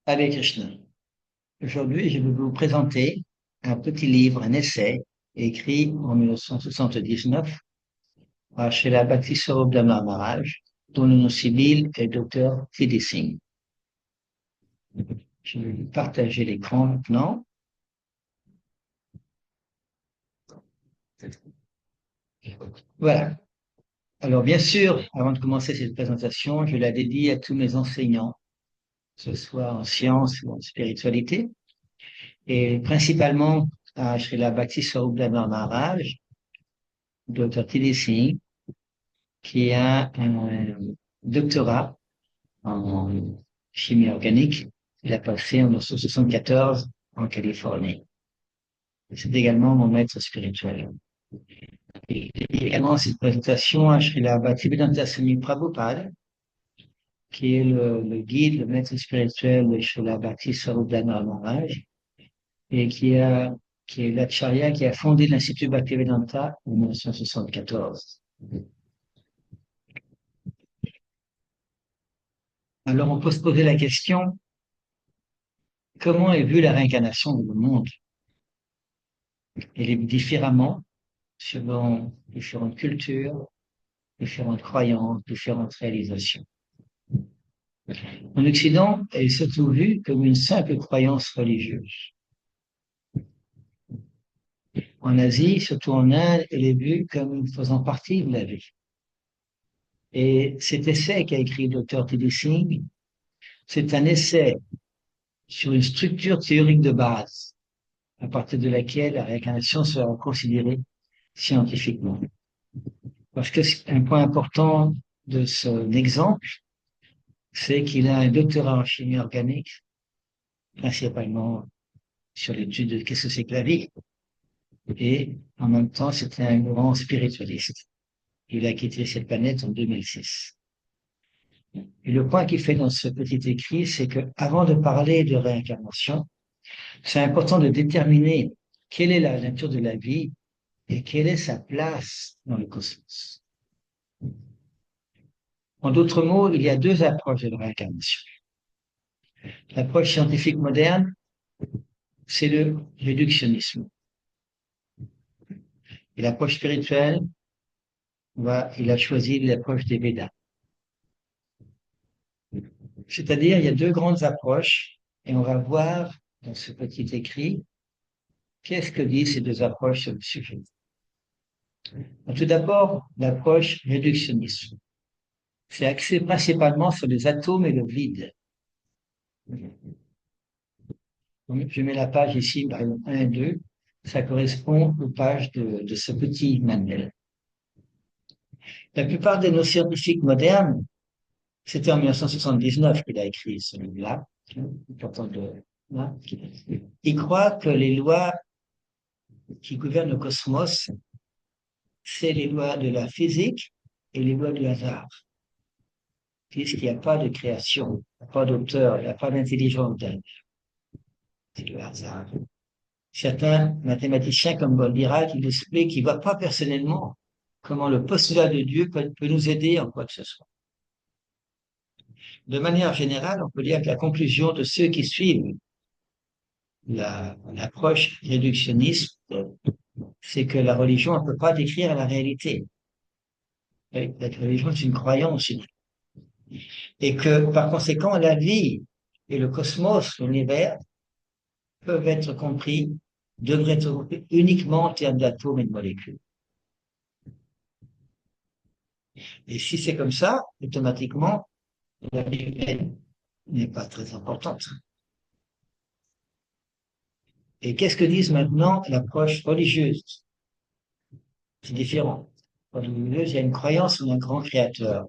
Hare Krishna. Aujourd'hui, je vais vous présenter un petit livre, un essai, écrit en 1979 par Srila Bhakti-Swarup Damodar Maharaj, dont le nom civil est Dr. T.D. Singh. Je vais partager l'écran maintenant. Voilà. Alors, bien sûr, avant de commencer cette présentation, je la dédie à tous mes enseignants, que ce soit en sciences ou en spiritualité, et principalement à Srila Bhakti-Swarup Damodar Maharaj, Dr. T.D. Singh, qui a un doctorat en chimie organique. Il a passé en 1974 en Californie. C'est également mon maître spirituel. Et également cette présentation à Srila Bhaktivedanta Swami Prabhupada, qui est le guide, le maître spirituel de Srila Bhakti Sarubdhana Maharaj, et qui est l'acharya qui a fondé l'Institut Bhaktivedanta en 1974. Alors on peut se poser la question, comment est vue la réincarnation dans le monde? Elle est différemment selon différentes cultures, différentes croyances, différentes réalisations. En Occident, elle est surtout vue comme une simple croyance religieuse. En Asie, surtout en Inde, elle est vue comme faisant partie de la vie. Et cet essai qu'a écrit le Dr. T.D. Singh, c'est un essai sur une structure théorique de base, à partir de laquelle la réincarnation sera considérée scientifiquement. Parce que c'est un point important de son exemple, c'est qu'il a un doctorat en chimie organique, principalement sur l'étude de qu'est-ce que c'est que la vie. Et en même temps, c'était un grand spiritualiste. Il a quitté cette planète en 2006. Et le point qu'il fait dans ce petit écrit, c'est que avant de parler de réincarnation, c'est important de déterminer quelle est la nature de la vie et quelle est sa place dans le cosmos. En d'autres mots, il y a deux approches de la réincarnation. L'approche scientifique moderne, c'est le réductionnisme. Et l'approche spirituelle, il a choisi l'approche des Védas. C'est-à-dire, il y a deux grandes approches et on va voir dans ce petit écrit qu'est-ce que disent ces deux approches sur le sujet. Tout d'abord, l'approche réductionniste. C'est axé principalement sur les atomes et le vide. Donc, je mets la page ici, par exemple 1 et 2. Ça correspond aux pages de ce petit manuel. La plupart des nos scientifiques modernes, c'était en 1979 qu'il a écrit ce livre-là, ils croient que les lois qui gouvernent le cosmos, c'est les lois de la physique et les lois du hasard. Puisqu'il n'y a pas de création, il n'y a pas d'auteur, il n'y a pas d'intelligence derrière. C'est le hasard. Certains mathématiciens comme Goldirac, ils expliquent qu'ils ne voient pas personnellement comment le postulat de Dieu peut nous aider en quoi que ce soit. De manière générale, on peut dire que la conclusion de ceux qui suivent l'approche réductionniste, c'est que la religion ne peut pas décrire la réalité. La religion est une croyance. Et que, par conséquent, la vie et le cosmos, l'univers, peuvent être compris, devraient être compris uniquement en termes d'atomes et de molécules. Et si c'est comme ça, automatiquement, la vie humaine n'est pas très importante. Et qu'est-ce que disent maintenant l'approche religieuse? C'est différent. Religieuse, il y a une croyance en un grand créateur.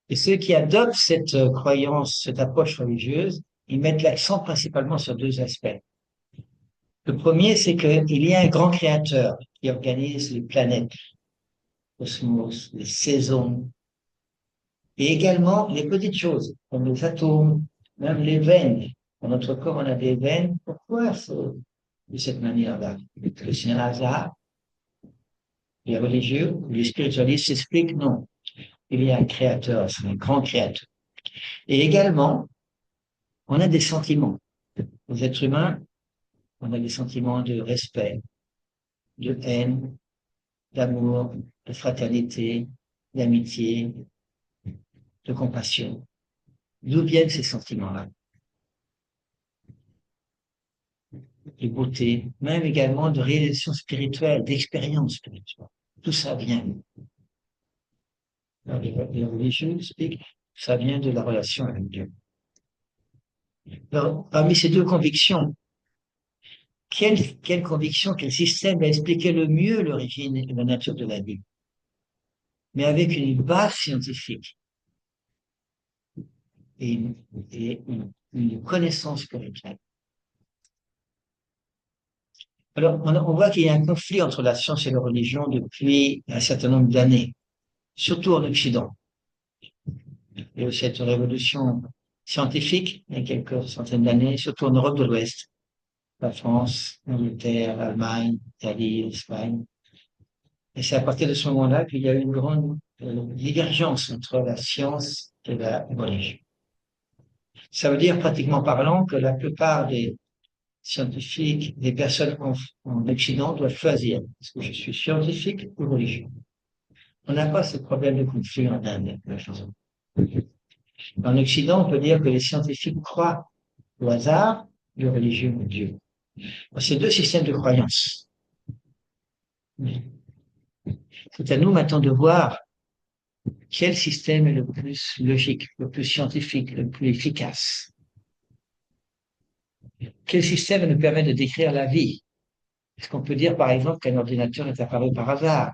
Et ceux qui adoptent cette croyance, cette approche religieuse, ils mettent l'accent principalement sur deux aspects. Le premier, c'est qu'il y a un grand créateur qui organise les planètes, le cosmos, les saisons, et également les petites choses, comme les atomes, même les veines. Dans notre corps, on a des veines. Pourquoi de cette manière-là? C'est un hasard. Les religieux, les spiritualistes expliquent non. Il y a un créateur, c'est un grand créateur. Et également, On a des sentiments. Les êtres humains, on a des sentiments de respect, de haine, d'amour, de fraternité, d'amitié, de compassion. D'où viennent ces sentiments-là? De beauté, même également de réalisation spirituelle, d'expérience spirituelle. Tout ça vient. Les religieux expliquent, ça vient de la relation avec Dieu. Alors, parmi ces deux convictions, quelle conviction, quel système va expliquer le mieux l'origine et la nature de la vie, mais avec une base scientifique et une connaissance spirituelle. Alors, on voit qu'il y a un conflit entre la science et la religion depuis un certain nombre d'années, surtout en Occident. Il y a eu cette révolution scientifique il y a quelques centaines d'années, surtout en Europe de l'Ouest, la France, l'Angleterre, l'Allemagne, l'Italie, l'Espagne. Et c'est à partir de ce moment-là qu'il y a eu une grande divergence entre la science et la religion. Ça veut dire, pratiquement parlant, que la plupart des scientifiques, des personnes en Occident doivent choisir. Est-ce que je suis scientifique ou religieux? On n'a pas ce problème de conflit en Inde. En Occident, on peut dire que les scientifiques croient au hasard, le religieux au Dieu. C'est deux systèmes de croyance. C'est à nous maintenant de voir quel système est le plus logique, le plus scientifique, le plus efficace. Quel système nous permet de décrire la vie? Est-ce qu'on peut dire, par exemple, qu'un ordinateur est apparu par hasard,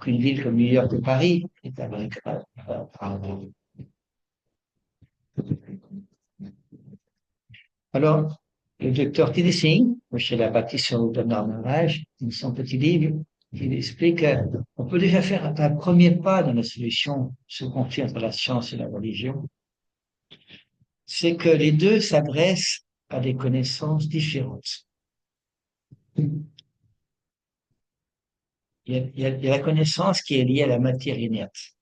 qu'une ville comme New York ou Paris est apparue par hasard? Alors, le docteur T.D. Singh, je l'ai bâti sur le Bernard Norvège, dans son petit livre, il explique qu'on peut déjà faire un premier pas dans la solution de ce conflit entre la science et la religion. C'est que les deux s'adressent à des connaissances différentes. Il y a la connaissance qui est liée à la matière inerte,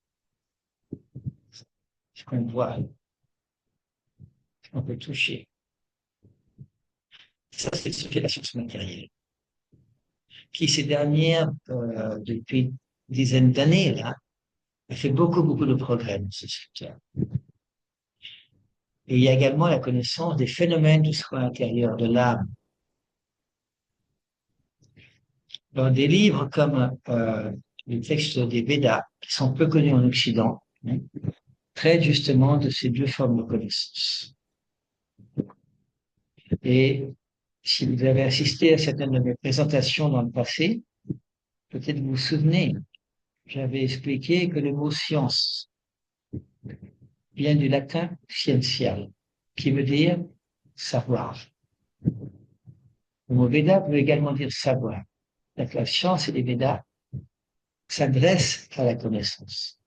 ce qu'on voit, ce qu'on peut toucher. Ça, c'est ce qu'est la science matérielle, qui ces dernières, depuis une dizaine d'années, là, a fait beaucoup de progrès dans ce secteur. Et il y a également la connaissance des phénomènes du soi intérieur, de l'âme. Dans des livres comme les textes des Védas, qui sont peu connus en Occident, hein, traitent justement de ces deux formes de connaissance. Et si vous avez assisté à certaines de mes présentations dans le passé, peut-être vous vous souvenez, j'avais expliqué que le mot science vient du latin sciential, qui veut dire savoir. Le mot Veda veut également dire savoir. Donc la science et les Védas s'adressent à la connaissance.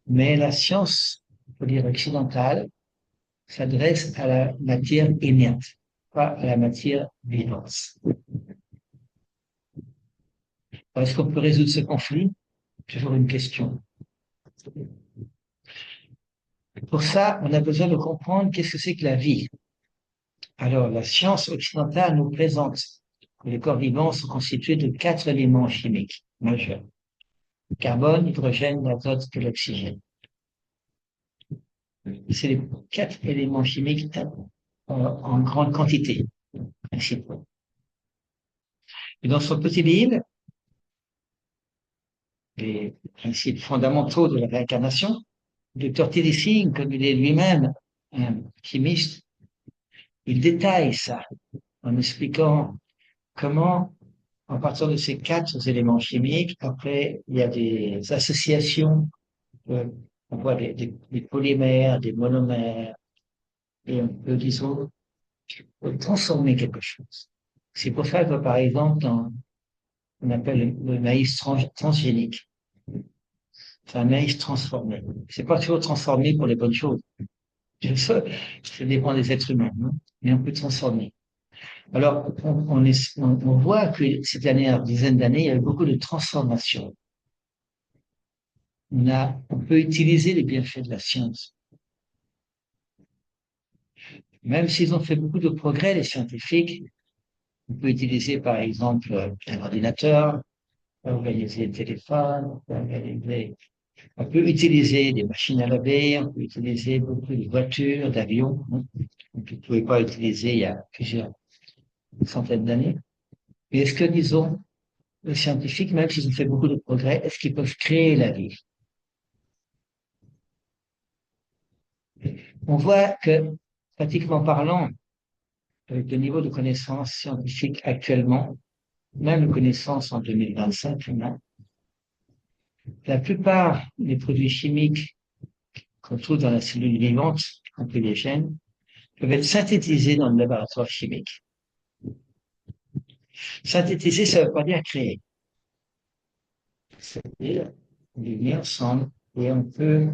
Mais la science, on peut dire occidentale, s'adresse à la matière inerte, pas à la matière vivante. Est-ce qu'on peut résoudre ce conflit? Toujours une question. Pour ça, on a besoin de comprendre qu'est-ce que c'est que la vie. Alors, la science occidentale nous présente que les corps vivants sont constitués de 4 éléments chimiques majeurs. Carbone, hydrogène, l'azote et l'oxygène. C'est les 4 éléments chimiques en grande quantité, principaux. Et dans son petit livre, les principes fondamentaux de la réincarnation, le docteur T.D. Singh, comme il est lui-même un chimiste, il détaille ça en expliquant comment, en partant de ces 4 éléments chimiques, après, il y a des associations, on voit des polymères, des monomères, et on peut, disons, transformer quelque chose. C'est pour ça que, par exemple, on appelle le maïs transgénique. C'est un maïs transformé. C'est pas toujours transformé pour les bonnes choses. Ça dépend des êtres humains, hein, mais on peut transformer. Alors, on voit que ces dernières dizaines d'années, il y a eu beaucoup de transformations. On peut utiliser les bienfaits de la science. Même s'ils ont fait beaucoup de progrès, les scientifiques, on peut utiliser par exemple un ordinateur, organiser le téléphone, on peut utiliser des machines à laver, on peut utiliser beaucoup de voitures, d'avions, hein, qu'on ne pouvait pas utiliser il y a plusieurs centaines d'années. Mais est-ce que, disons, les scientifiques, même s'ils ont fait beaucoup de progrès, est-ce qu'ils peuvent créer la vie? On voit que, pratiquement parlant, avec le niveau de connaissances scientifiques actuellement, même de connaissances en 2025, la plupart des produits chimiques qu'on trouve dans la cellule vivante, y compris les gènes, peuvent être synthétisés dans le laboratoire chimique. Synthétiser, ça ne veut pas dire créer. C'est-à-dire, on les met ensemble et on peut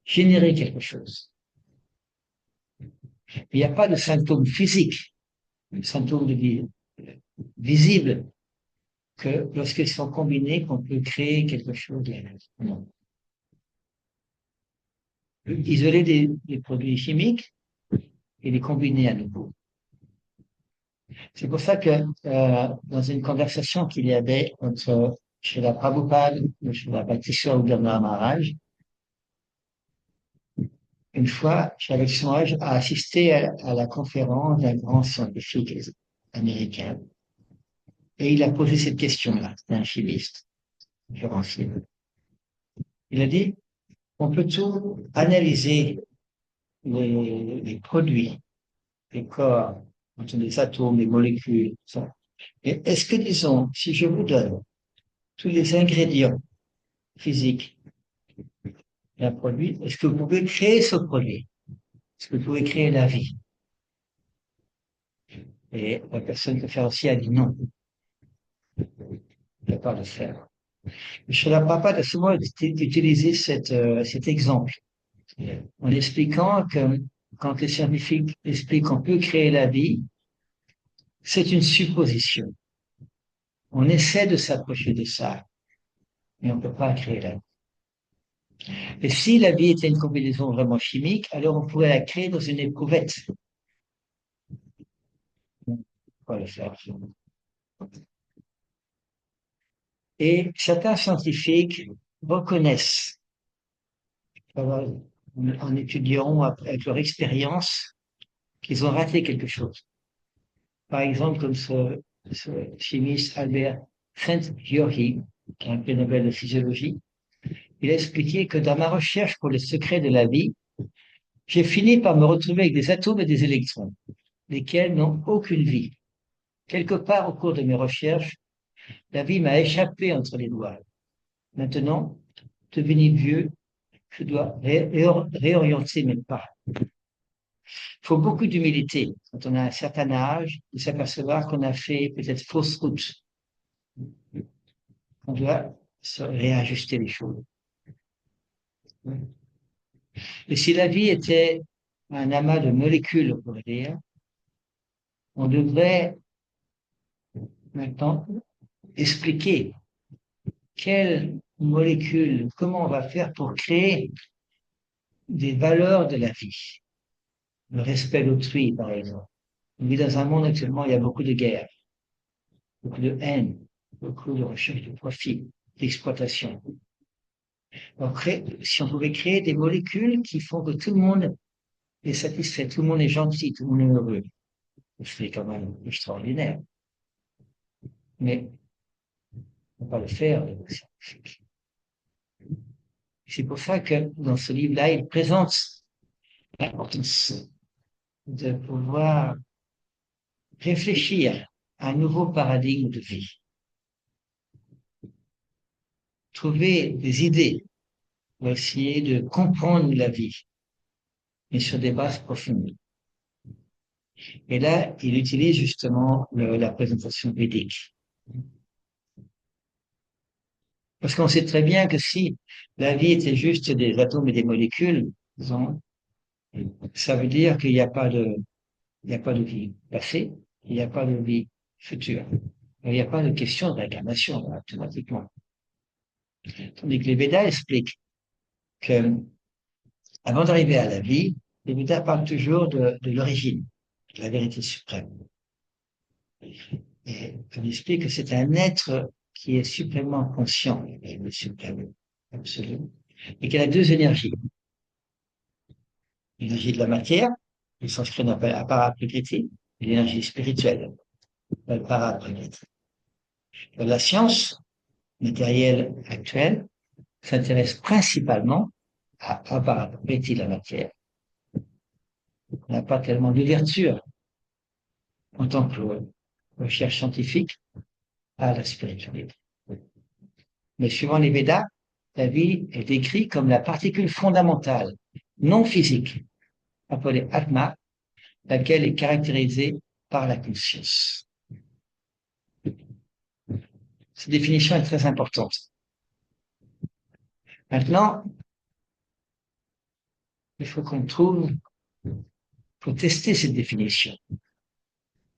générer quelque chose. Il n'y a pas de symptômes physiques, de symptômes de vie visibles que lorsqu'ils sont combinés, qu'on peut créer quelque chose de non. Isoler des produits chimiques et les combiner à nouveau. C'est pour ça que dans une conversation qu'il y avait entre Srila Prabhupada, Srila Bhaktisiddhanta Bernard Maharaj, une fois, Srila Maharaj a assisté à la conférence d'un grand scientifique américain et il a posé cette question-là, c'est un chimiste, différencié. Il a dit, on peut tout analyser les produits, les corps, les atomes, les molécules, tout ça. Et est-ce que, disons, si je vous donne tous les ingrédients physiques d'un produit, est-ce que vous pouvez créer ce produit? Est-ce que vous pouvez créer la vie? Et la personne conférencière a dit non, je ne peux pas le faire. Srila Prabhupada a souvent utilisé cet exemple en expliquant que quand les scientifiques expliquent qu'on peut créer la vie, c'est une supposition. On essaie de s'approcher de ça, mais on ne peut pas créer la vie. Et si la vie était une combinaison vraiment chimique, alors on pourrait la créer dans une éprouvette. On peut pas le faire. Et certains scientifiques reconnaissent, en étudiant avec leur expérience, qu'ils ont raté quelque chose. Par exemple, comme ce chimiste Albert Szent-Györgyi, qui a un prix Nobel de physiologie, il a expliqué que dans ma recherche pour les secrets de la vie, j'ai fini par me retrouver avec des atomes et des électrons, lesquels n'ont aucune vie. Quelque part au cours de mes recherches, la vie m'a échappé entre les doigts. Maintenant, devenu vieux, je dois réorienter mes pas. Il faut beaucoup d'humilité quand on a un certain âge de s'apercevoir qu'on a fait peut-être fausse route. On doit se réajuster les choses. Et si la vie était un amas de molécules, on pourrait dire, on devrait maintenant expliquer quelles molécules, comment on va faire pour créer des valeurs de la vie. Le respect d'autrui, par exemple. On vit dans un monde actuellement, il y a beaucoup de guerres, beaucoup de haine, beaucoup de recherche de profit, d'exploitation. Après, si on pouvait créer des molécules qui font que tout le monde est satisfait, tout le monde est gentil, tout le monde est heureux, c'est quand même extraordinaire. Mais on ne peut pas le faire, les scientifiques. C'est pour ça que dans ce livre-là, il présente l'importance de pouvoir réfléchir à un nouveau paradigme de vie. Trouver des idées pour essayer de comprendre la vie, mais sur des bases profondes. Et là, il utilise justement la présentation védique. Parce qu'on sait très bien que si la vie était juste des atomes et des molécules, disons, ça veut dire qu'il n'y a pas de, il n'y a pas de vie passée, il n'y a pas de vie future. Il n'y a pas de question d'incarnation, automatiquement. Tandis que les Védas expliquent que, avant d'arriver à la vie, les Védas parlent toujours de l'origine. la vérité suprême. Et on explique que c'est un être qui est suprêmement conscient, le suprême absolu, et qu'il a deux énergies. L'énergie de la matière, le sanskrit appelle apara-prakriti, et l'énergie spirituelle, le para-prakriti. La science matérielle actuelle s'intéresse principalement à apara-prakriti, la matière. On n'a pas tellement d'ouverture en tant que recherche scientifique à la spiritualité. Mais suivant les Védas, la vie est décrite comme la particule fondamentale, non physique, appelée Atma, laquelle est caractérisée par la conscience. Cette définition est très importante. Maintenant, il faut qu'on trouve, pour tester cette définition,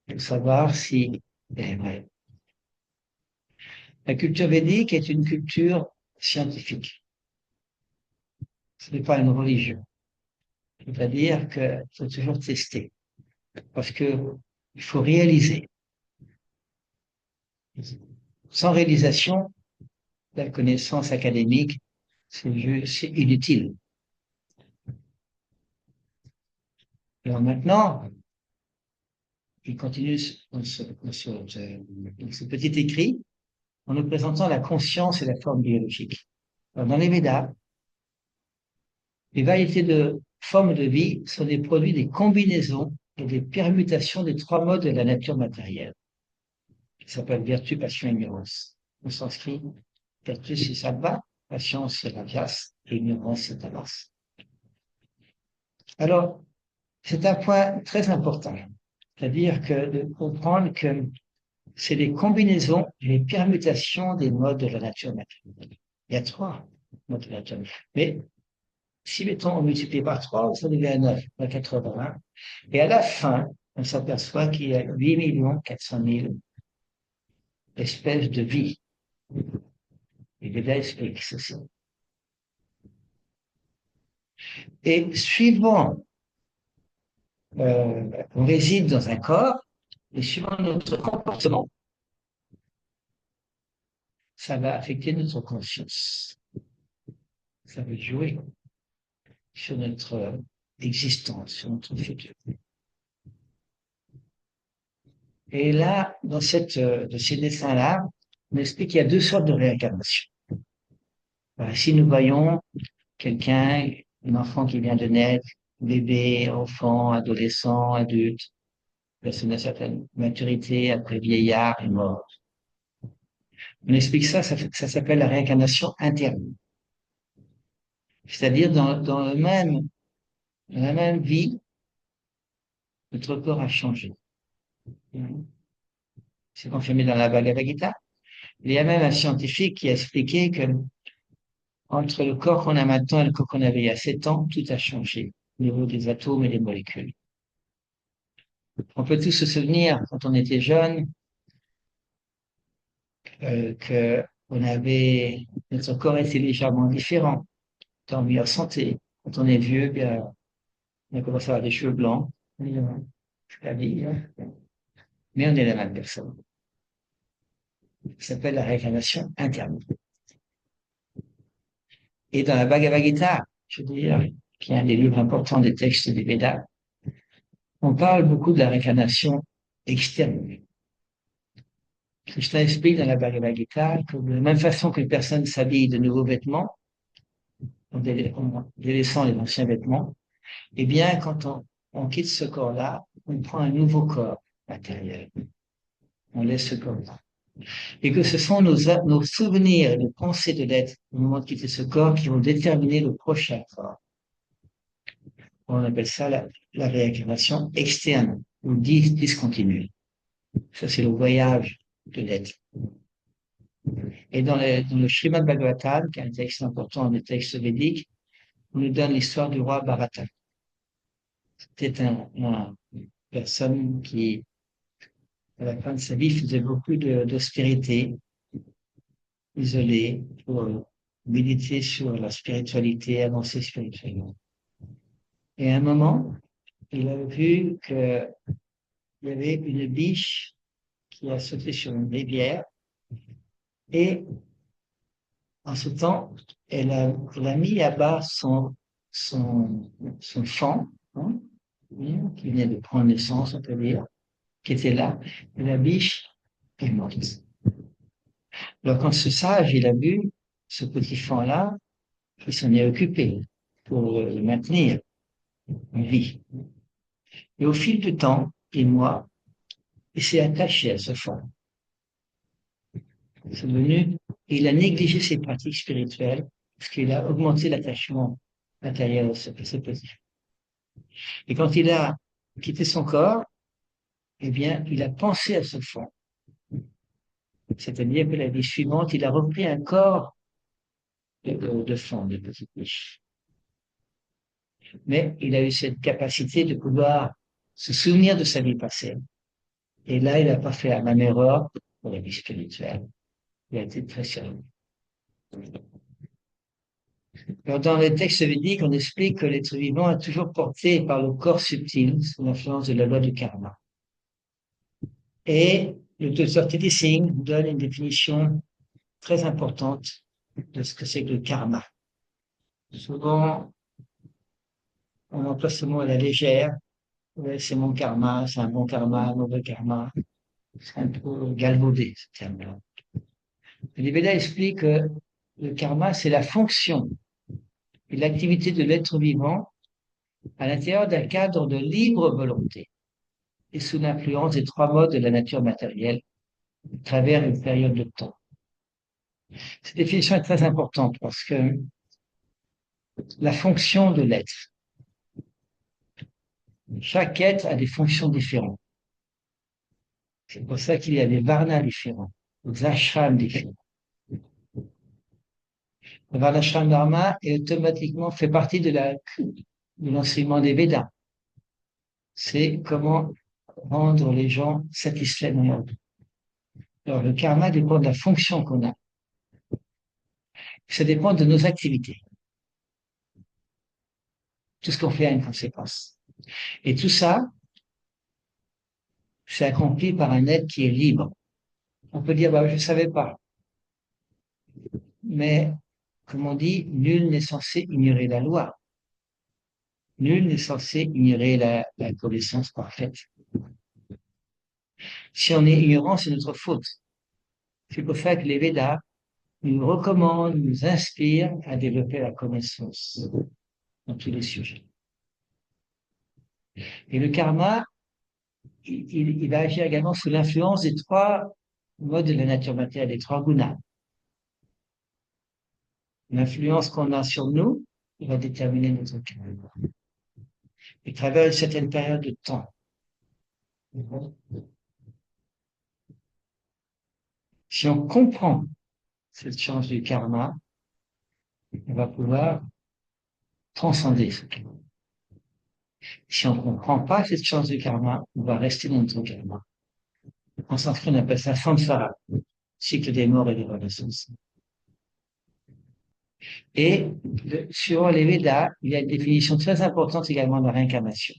pour savoir si elle est vraie. La culture védique est une culture scientifique. Ce n'est pas une religion. C'est-à-dire qu'il faut toujours tester. Parce que il faut réaliser. Sans réalisation, la connaissance académique, c'est inutile. Alors maintenant, il continue dans ce petit écrit en nous présentant la conscience et la forme biologique. Alors, dans les Védas, les variétés de formes de vie sont des produits des combinaisons et des permutations des trois modes de la nature matérielle, qui s'appellent vertu, passion et ignorance. En sanskrit, vertu c'est sattva, passion c'est rajas et ignorance c'est tamas. Alors, c'est un point très important, c'est-à-dire que de comprendre que c'est les combinaisons et les permutations des modes de la nature matérielle. Il y a trois modes de la nature. Mais si, mettons, on multiplie par 3, ça devient à 9, à 80. Et à la fin, on s'aperçoit qu'il y a 8 400 000 espèces de vie. Et les Védas expliquent ceci. Et suivant, on réside dans un corps, et suivant notre comportement, ça va affecter notre conscience. Ça va jouer sur notre existence, sur notre futur. Et là, dans de ces dessins-là, on explique qu'il y a deux sortes de réincarnation. Si nous voyons quelqu'un, un enfant qui vient de naître, bébé, enfant, adolescent, adulte, personne à certaine maturité, après vieillard et mort. On explique ça s'appelle la réincarnation interne. C'est-à-dire dans la même vie, notre corps a changé. C'est confirmé dans la Bhagavad Gita. Il y a même un scientifique qui a expliqué que entre le corps qu'on a maintenant et le corps qu'on avait il y a 7 ans, tout a changé au niveau des atomes et des molécules. On peut tous se souvenir, quand on était jeune, notre corps était légèrement différent, en meilleure santé. Quand on est vieux, bien, on commence à avoir des cheveux blancs, mais on est la même personne. Ça s'appelle la réincarnation interne. Et dans la Bhagavad Gita, je veux dire, qui est un des livres importants des textes des Védas, on parle beaucoup de la réincarnation externe. Krishna explique dans la Bhagavad Gita que de la même façon qu'une personne s'habille de nouveaux vêtements, en délaissant les anciens vêtements, eh bien, quand on quitte ce corps-là, on prend un nouveau corps matériel. On laisse ce corps-là. Et que ce sont nos souvenirs et nos pensées de l'être au moment de quitter ce corps qui vont déterminer le prochain corps. On appelle ça la réincarnation externe ou discontinue. Ça, c'est le voyage de l'être. Et dans le Srimad Bhagavatam, qui est un texte important des textes védiques, on nous donne l'histoire du roi Bharata. C'était une personne qui, à la fin de sa vie, faisait beaucoup d'austérité, isolé, pour méditer sur la spiritualité, avancer spirituellement. Et à un moment, il a vu que il y avait une biche qui a sauté sur une rivière et en ce temps, elle a mis à bas son fan, hein, qui venait de prendre naissance, on peut dire, qui était là, et la biche est morte. Alors quand ce sage, il a vu ce petit fan-là, il s'en est occupé pour le maintenir en vie. Et au fil du temps, et moi, il s'est attaché à ce fan. C'est devenu, il a négligé ses pratiques spirituelles parce qu'il a augmenté l'attachement matériel à ce petit. Et quand il a quitté son corps, eh bien, il a pensé à ce fond. C'est-à-dire que la vie suivante, il a repris un corps de fond, de petite biche. Mais il a eu cette capacité de pouvoir se souvenir de sa vie passée. Et là, il n'a pas fait la même erreur pour la vie spirituelle. Il a été très sérieux. Alors, dans les textes védiques, on explique que l'être vivant est toujours porté par le corps subtil sous l'influence de la loi du karma. Et le docteur Teddy Singh donne une définition très importante de ce que c'est que le karma. Souvent, on emploie ce mot à la légère. Ouais, c'est mon karma, c'est un bon karma, un mauvais karma. C'est un peu galvaudé, ce terme-là. Les Védas expliquent que le karma, c'est la fonction et l'activité de l'être vivant à l'intérieur d'un cadre de libre volonté et sous l'influence des trois modes de la nature matérielle à travers une période de temps. Cette définition est très importante parce que la fonction de l'être, chaque être a des fonctions différentes. C'est pour ça qu'il y a des varnas différents, des ashrams différents. Le varnashram dharma est automatiquement fait partie de l'enseignement des Védas. C'est comment rendre les gens satisfaits dans leur vie. Alors, le karma dépend de la fonction qu'on a. Ça dépend de nos activités. Tout ce qu'on fait a une conséquence. Et tout ça, c'est accompli par un être qui est libre. On peut dire, bah, je ne savais pas. Mais, comme on dit, nul n'est censé ignorer la loi. Nul n'est censé ignorer la connaissance parfaite. Si on est ignorant, c'est notre faute. C'est pour ça que les Védas nous recommandent, nous inspirent à développer la connaissance dans tous les sujets. Et le karma, il va agir également sous l'influence des trois modes de la nature matérielle, des trois gunas. L'influence qu'on a sur nous, il va déterminer notre karma. À travers une certaine période de temps. Si on comprend cette chance du karma, on va pouvoir transcender ce karma. Si on ne comprend pas cette chance du karma, on va rester dans notre karma. En sanskrit, on appelle ça samsara, cycle des morts et des renaissances. Et sur les Védas, il y a une définition très importante également de la réincarnation.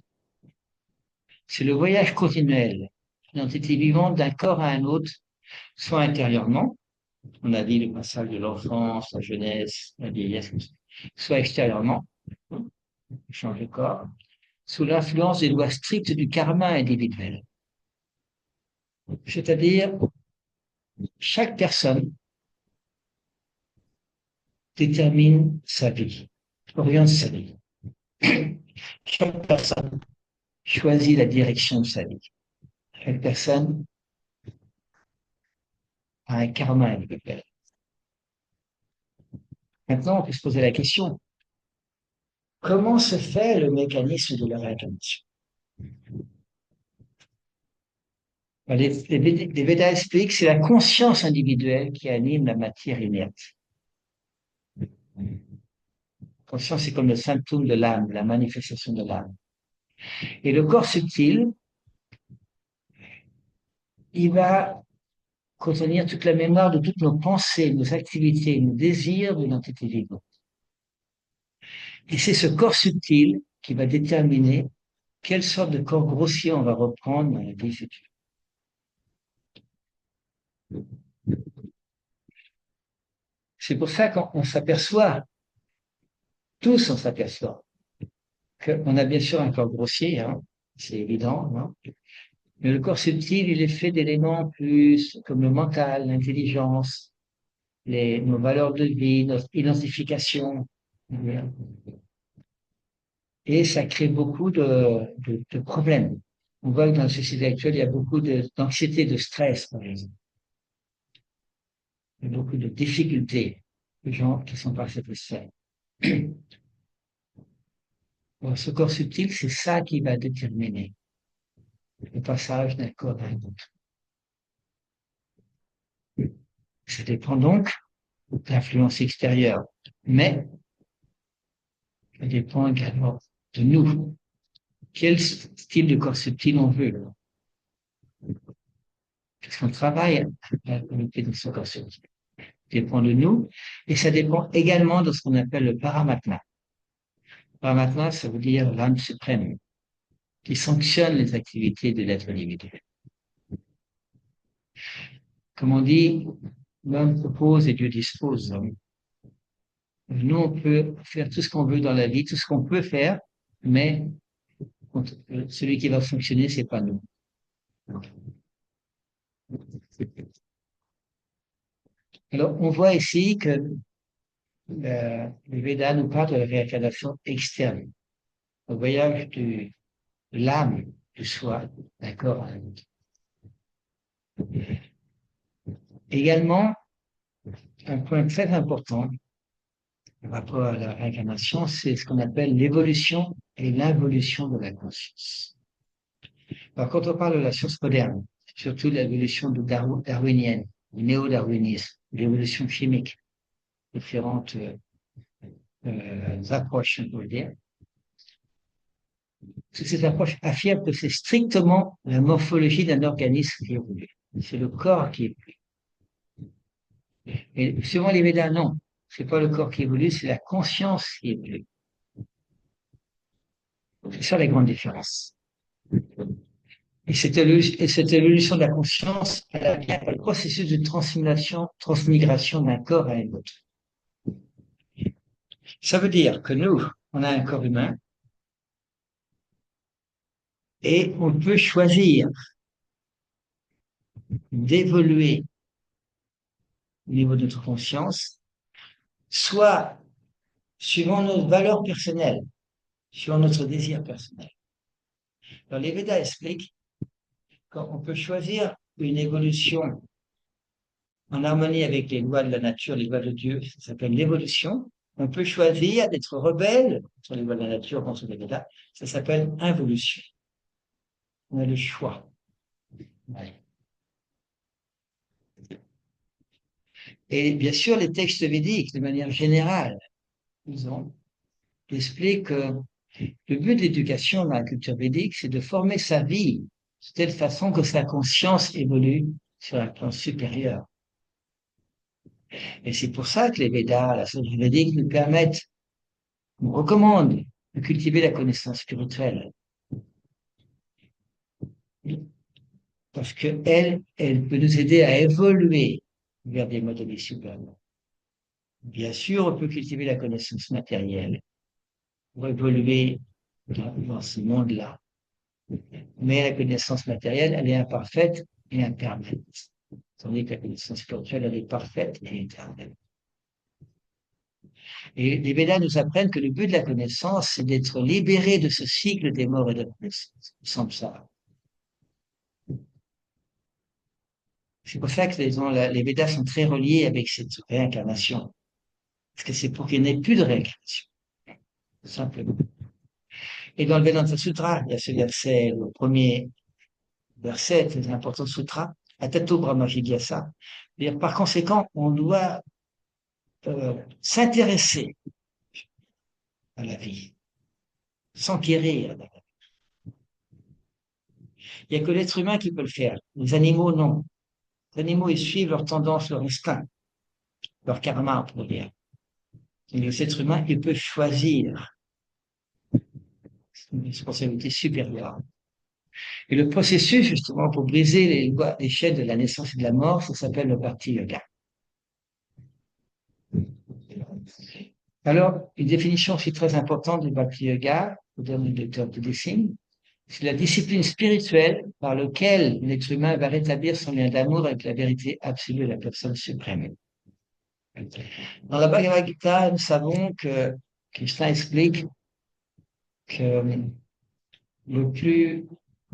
C'est le voyage continuel d'une entité vivante d'un corps à un autre, soit intérieurement, on a dit le passage de l'enfance, la jeunesse, la vieillesse, soit extérieurement, change de corps, sous l'influence des lois strictes du karma individuel. C'est-à-dire, chaque personne détermine sa vie, oriente sa vie. Chaque personne choisit la direction de sa vie. Chaque personne a un karma individuel. Maintenant, on peut se poser la question, comment se fait le mécanisme de la réincarnation? Les Védas expliquent que c'est la conscience individuelle qui anime la matière inerte. La conscience, c'est comme le symptôme de l'âme, la manifestation de l'âme. Et le corps subtil, il va contenir toute la mémoire de toutes nos pensées, nos activités, nos désirs de l'entité vivante. Et c'est ce corps subtil qui va déterminer quelle sorte de corps grossier on va reprendre dans la vie future. C'est pour ça qu'on s'aperçoit, tous on s'aperçoit, qu'on a bien sûr un corps grossier, hein, c'est évident, hein, mais le corps subtil, il est fait d'éléments plus comme le mental, l'intelligence, nos valeurs de vie, notre identification. Et ça crée beaucoup de problèmes. On voit que dans la société actuelle, il y a beaucoup d'anxiété, de stress, par exemple. Il y a beaucoup de difficultés, de gens qui sont pas satisfaits. Bon, ce corps subtil, c'est ça qui va déterminer le passage d'un corps à un autre. Ça dépend donc de l'influence extérieure, mais ça dépend également de nous. Quel style de corps subtil on veut? Parce qu'on travaille à la qualité de ce corps subtil. Ça dépend de nous et ça dépend également de ce qu'on appelle le paramatma. Paramatma, ça veut dire l'âme suprême qui sanctionne les activités de l'être individuel. Comme on dit, l'homme propose et Dieu dispose. Nous, on peut faire tout ce qu'on veut dans la vie, tout ce qu'on peut faire, mais celui qui va fonctionner, c'est pas nous. Alors, on voit ici que les Védas nous parlent de la réincarnation externe, le voyage de l'âme, du soi, d'accord. Également, un point très important par rapport à la réincarnation, c'est ce qu'on appelle l'évolution et l'involution de la conscience. Alors, quand on parle de la science moderne, surtout l'évolution darwinienne, le néo-darwinisme, l'évolution chimique, différentes approches, on peut dire. Toutes ces approches affirment que c'est strictement la morphologie d'un organisme qui évolue. C'est le corps qui évolue. Et suivant les Védas, non. C'est pas le corps qui évolue, c'est la conscience qui évolue. C'est ça la grande différence. Et cette évolution de la conscience, elle a bien le processus de transmigration d'un corps à un autre. Ça veut dire que nous, on a un corps humain et on peut choisir d'évoluer au niveau de notre conscience, soit suivant nos valeurs personnelles, suivant notre désir personnel. Alors, les Védas expliquent qu'on peut choisir une évolution en harmonie avec les lois de la nature, les lois de Dieu, ça s'appelle l'évolution. On peut choisir d'être rebelle contre les lois de la nature, contre les Védas, ça s'appelle involution. On a le choix. Ouais. Et bien sûr, les textes védiques, de manière générale, disons, expliquent que le but de l'éducation dans la culture védique, c'est de former sa vie de telle façon que sa conscience évolue sur un plan supérieur. Et c'est pour ça que les Védas, la science védique, nous permettent, nous recommandent de cultiver la connaissance spirituelle. Parce qu'elle peut nous aider à évoluer vers des modes de vie supérieurs. Bien sûr, on peut cultiver la connaissance matérielle pour évoluer dans ce monde-là. Mais la connaissance matérielle, elle est imparfaite et impermanente. Tandis que la connaissance spirituelle, elle est parfaite et éternelle. Et les Védas nous apprennent que le but de la connaissance, c'est d'être libéré de ce cycle des morts et de la naissance, samsara. C'est pour ça que les Védas sont très reliés avec cette réincarnation. Parce que c'est pour qu'il n'y ait plus de réincarnation. Tout simplement. Et dans le Vedanta Sutra, il y a ce verset, le premier verset, c'est un important sutra, Atato Brahma Jigyasa. Par conséquent, on doit s'intéresser à la vie, s'enquérir. Il n'y a que l'être humain qui peut le faire. Les animaux, non. Les animaux, ils suivent leur tendance, leur instinct, leur karma, on pourrait dire. Et les êtres humains, ils peuvent choisir une responsabilité supérieure. Et le processus, justement, pour briser les lois, les chaînes de la naissance et de la mort, ça s'appelle le Bhakti Yoga. Alors, une définition aussi très importante du Bhakti Yoga, au terme du docteur Tedesing, c'est la discipline spirituelle par laquelle l'être humain va rétablir son lien d'amour avec la vérité absolue de la personne suprême. Dans la Bhagavad Gita, nous savons que Krishna explique que le plus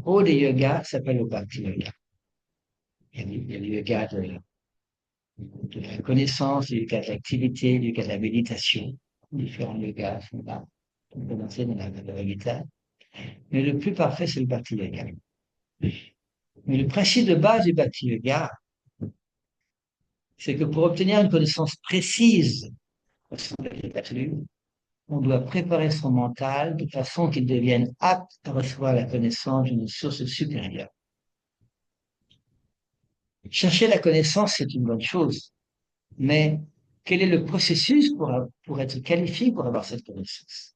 haut des yogas s'appelle le Bhakti Yoga. Il y a le yoga de la connaissance, le yoga de l'activité, le yoga de la méditation. Différents yogas sont là, commencés dans la Bhagavad Gita. Mais le plus parfait, c'est le Bhakti Yoga. Mais le principe de base du Bhakti Yoga, c'est que pour obtenir une connaissance précise de son vérité absolue, on doit préparer son mental de façon qu'il devienne apte à recevoir la connaissance d'une source supérieure. Chercher la connaissance, c'est une bonne chose, mais quel est le processus pour être qualifié pour avoir cette connaissance?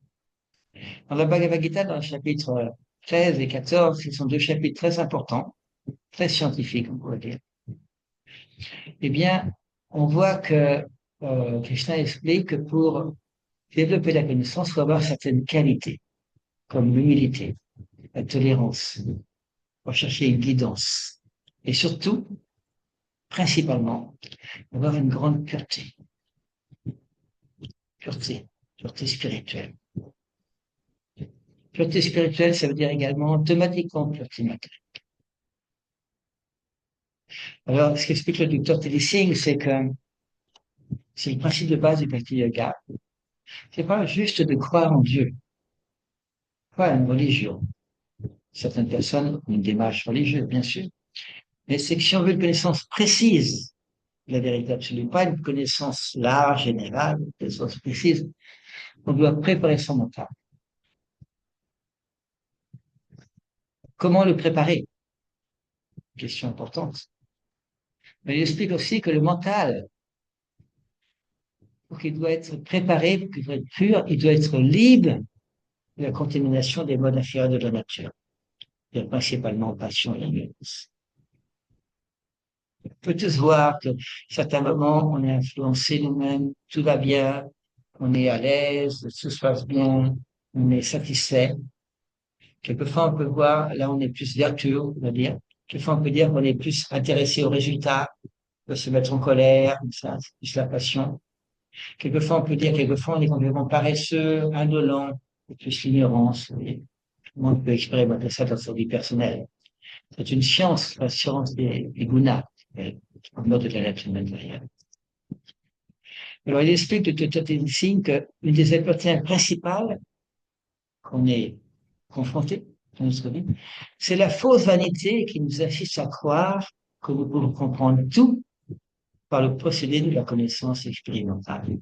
Dans la Bhagavad Gita, dans le chapitre 13 et 14, ce sont deux chapitres très importants, très scientifiques, on pourrait dire. Eh bien, on voit que Krishna explique que pour développer la connaissance, il faut avoir certaines qualités, comme l'humilité, la tolérance, rechercher une guidance, et surtout, principalement, avoir une grande pureté, pureté spirituelle. Pureté spirituelle, ça veut dire également automatiquement pureté matérielle. Alors, ce qu'explique le docteur Tedesing, c'est que c'est le principe de base du Bhakti Yoga. C'est pas juste de croire en Dieu, pas une religion. Certaines personnes ont une démarche religieuse, bien sûr, mais c'est que si on veut une connaissance précise de la vérité absolue, pas une connaissance large, générale, une connaissance précise, on doit préparer son mental. Comment le préparer? Question importante. Mais il explique aussi que le mental, pour qu'il doit être préparé, pour qu'il doit être pur, il doit être libre de la contamination des modes inférieurs de la nature, principalement passion et ignorance. On peut tous voir que, à certains moments, on est influencé nous-mêmes, tout va bien, on est à l'aise, tout se passe bien, on est satisfait. Quelquefois, on peut voir, là, on est plus vertueux, on va dire. Quelquefois, on peut dire qu'on est plus intéressé aux résultats, on peut se mettre en colère, ça, c'est plus la passion. Quelquefois, on peut dire, quelquefois, on est complètement paresseux, indolent, plus l'ignorance. Tout le monde peut expérimenter ça dans sa vie personnelle. C'est une science, la science des gunas, en mode de la nature matérielle. Alors, il explique de Tedesing Singh qu'une des adversités principales qu'on est confronté dans notre vie, c'est la fausse vanité qui nous assiste à croire que nous pouvons comprendre tout par le procédé de la connaissance expérimentale.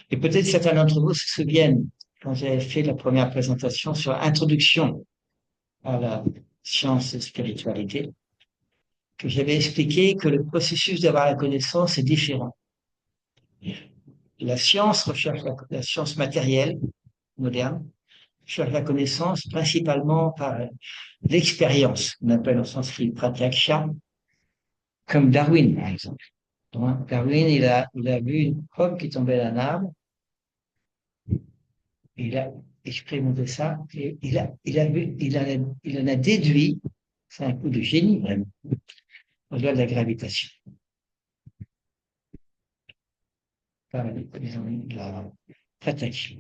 Et peut-être certains d'entre vous se souviennent, quand j'avais fait la première présentation sur Introduction à la science et spiritualité, que j'avais expliqué que le processus d'avoir la connaissance est différent. La science recherche la science matérielle moderne, cherche la connaissance principalement par l'expérience, on appelle en sanskrit pratyaksha, comme Darwin, par exemple. Donc, Darwin, il a vu une pomme qui tombait d'un arbre, il a expérimenté ça, et il en a déduit, c'est un coup de génie vraiment, au-delà de la gravitation. Par la pratyaksha.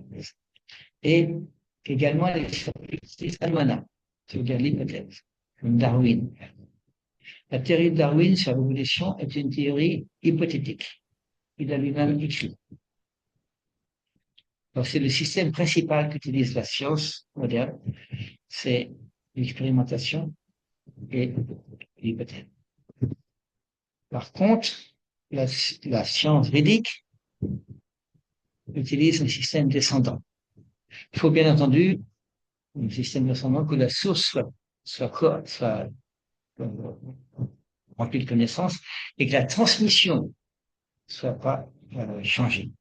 Et également les Salwana, c'est-à-dire l'hypothèse, comme Darwin. La théorie de Darwin sur l'évolution est une théorie hypothétique. Il a lui-même écrit. Donc c'est le système principal qu'utilise la science moderne, c'est l'expérimentation et l'hypothèse. Par contre, la science védique utilise un système descendant. Il faut bien entendu un système descendant que la source soit remplie de connaissances et que la transmission soit pas changée.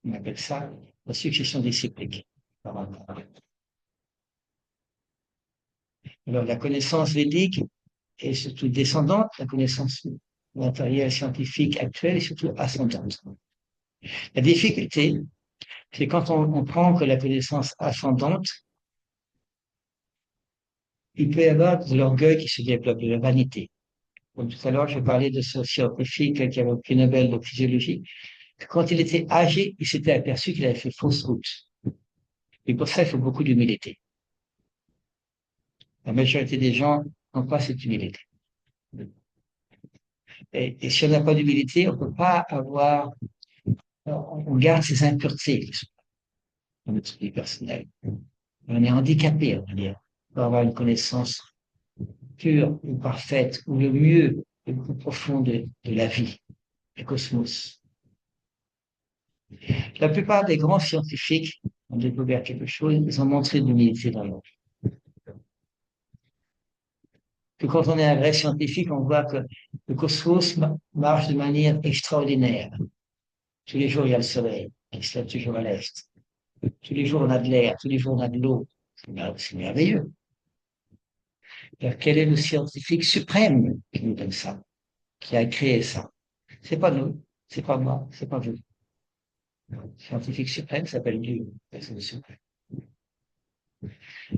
On appelle ça la succession disciplique. Alors, la connaissance védique est surtout descendante, la connaissance matérielle scientifique actuelle est surtout ascendante. La difficulté, c'est quand on prend que la connaissance ascendante, il peut y avoir de l'orgueil qui se développe, de la vanité. Comme tout à l'heure, je parlais de ce scientifique qui avait le prix Nobel de physiologie. Quand il était âgé, il s'était aperçu qu'il avait fait fausse route. Et pour ça, il faut beaucoup d'humilité. La majorité des gens n'ont pas cette humilité. Et si on n'a pas d'humilité, on ne peut pas avoir, on garde ses impuretés dans notre vie personnelle. On est handicapé, on va dire, pour avoir une connaissance pure ou parfaite, ou le mieux, le plus profond de la vie, du cosmos. La plupart des grands scientifiques ont découvert quelque chose, ils ont montré de l'humilité dans leur vie. Que quand on est un vrai scientifique, on voit que le cosmos marche de manière extraordinaire. Tous les jours, il y a le soleil qui se lève toujours à l'est. Tous les jours, on a de l'air. Tous les jours, on a de l'eau. C'est merveilleux. Alors, quel est le scientifique suprême qui nous donne ça, qui a créé ça? C'est pas nous, c'est pas moi, c'est pas vous. Le scientifique suprême s'appelle Dieu. C'est le suprême.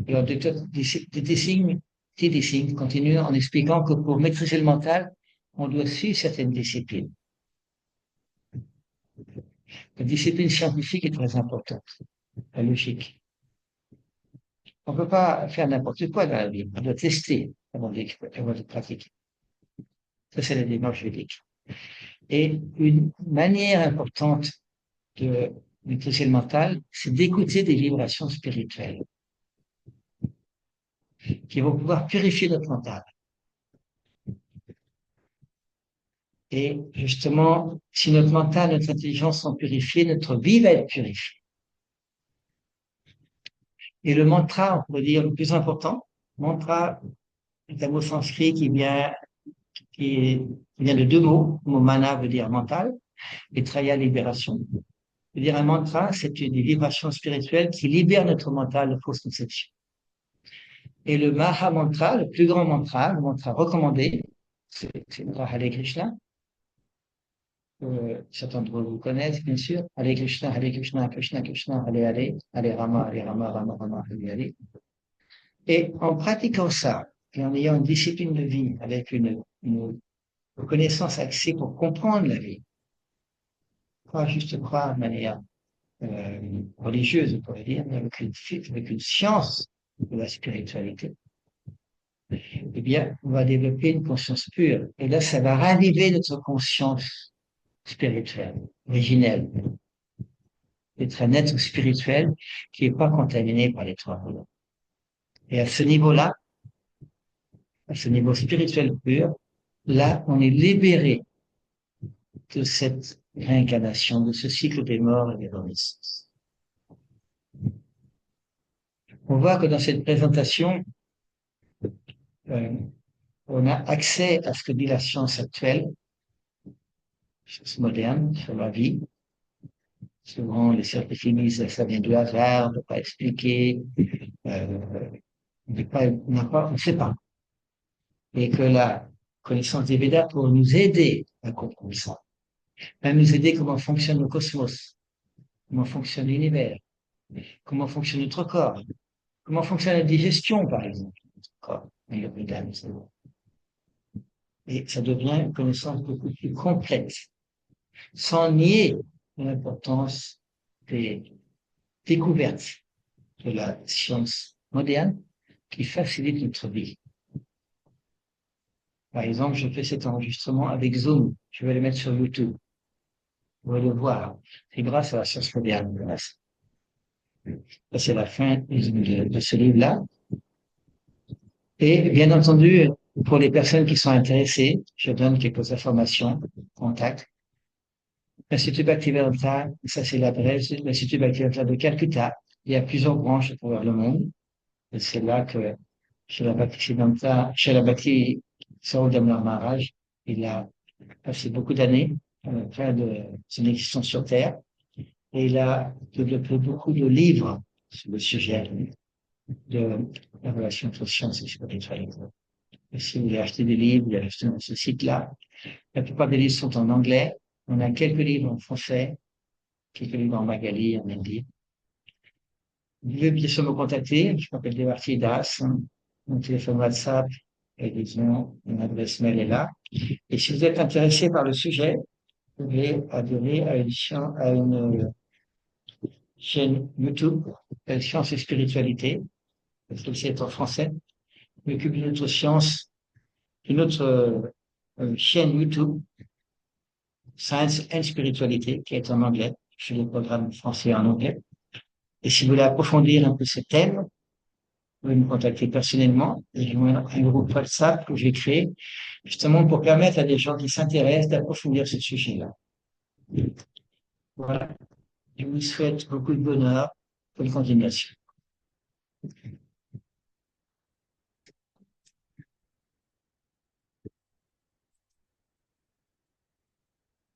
Alors, des signes continuent en expliquant que pour maîtriser le mental, on doit suivre certaines disciplines. La discipline scientifique est très importante, la logique. On ne peut pas faire n'importe quoi dans la vie. On doit tester avant de pratiquer. Ça, c'est la démarche védique. Et une manière importante de maîtriser le mental, c'est d'écouter des vibrations spirituelles qui vont pouvoir purifier notre mental. Et justement, si notre mental, notre intelligence sont purifiées, notre vie va être purifiée. Et le mantra, on pourrait dire le plus important, mantra est un mot sanskrit qui vient de deux mots. Le mot mana veut dire mental et traya libération. Veut dire un mantra, c'est une vibration spirituelle qui libère notre mental de fausses conceptions. Et le Maha Mantra, le plus grand mantra, le mantra recommandé, c'est le Hare Krishna. Certains d'entre vous connaissent, bien sûr. Hare Krishna, Krishna Krishna, Hare Rama, Rama Rama, Hare Hare. Et en pratiquant ça, et en ayant une discipline de vie, avec une connaissance axée pour comprendre la vie, pas juste croire de manière religieuse, on pourrait dire, mais avec une science de la spiritualité, eh bien, on va développer une conscience pure. Et là, ça va raviver notre conscience spirituelle, originelle, d'être un être spirituel qui n'est pas contaminé par les trois volants. Et à ce niveau-là, à ce niveau spirituel pur, là, on est libéré de cette réincarnation, de ce cycle des morts et des renaissances. On voit que dans cette présentation, on a accès à ce que dit la science actuelle, science moderne, sur la vie. Souvent, les scientifiques disent ça vient du hasard, on ne peut pas expliquer, on ne sait pas. Et que la connaissance des Védas pour nous aider à comprendre ça, va nous aider comment fonctionne le cosmos, comment fonctionne l'univers, comment fonctionne notre corps, comment fonctionne la digestion, par exemple, notre corps, et ça devient une connaissance beaucoup plus complète, sans nier l'importance des découvertes de la science moderne qui facilite notre vie. Par exemple, je fais cet enregistrement avec Zoom. Je vais le mettre sur YouTube. Vous allez le voir. C'est grâce à la science moderne. Ça, c'est la fin de ce livre-là. Et bien entendu, pour les personnes qui sont intéressées, je donne quelques informations, contacts. L'Institut Bhaktivedanta, ça c'est l'adresse, l'Institut Bhaktivedanta de Calcutta. Il y a plusieurs branches à travers le monde. Et c'est là que chez la Bhakti Sarodamnar Maharaj, il a passé beaucoup d'années, fin de son existence sur Terre, et il a développé beaucoup de livres sur le sujet de la relation entre science et spiritualité. Et si vous voulez acheter des livres, vous allez acheter sur ce site-là. La plupart des livres sont en anglais. On a quelques livres en français, quelques livres en bengali, en hindi. Vous pouvez bien sûr me contacter. Je m'appelle Devarty Das. Mon téléphone WhatsApp et disons, mon adresse mail est là. Et si vous êtes intéressé par le sujet, vous pouvez adhérer à une chaîne YouTube, Science et Spiritualité, parce que c'est en français. Je m'occupe d'une autre science, une autre chaîne YouTube, Science and Spiritualité, qui est en anglais. Je fais des programmes français en anglais. Et si vous voulez approfondir un peu ce thème, vous pouvez me contacter personnellement. J'ai un groupe WhatsApp que j'ai créé justement pour permettre à des gens qui s'intéressent d'approfondir ce sujet-là. Voilà. Je vous souhaite beaucoup de bonheur pour une continuation.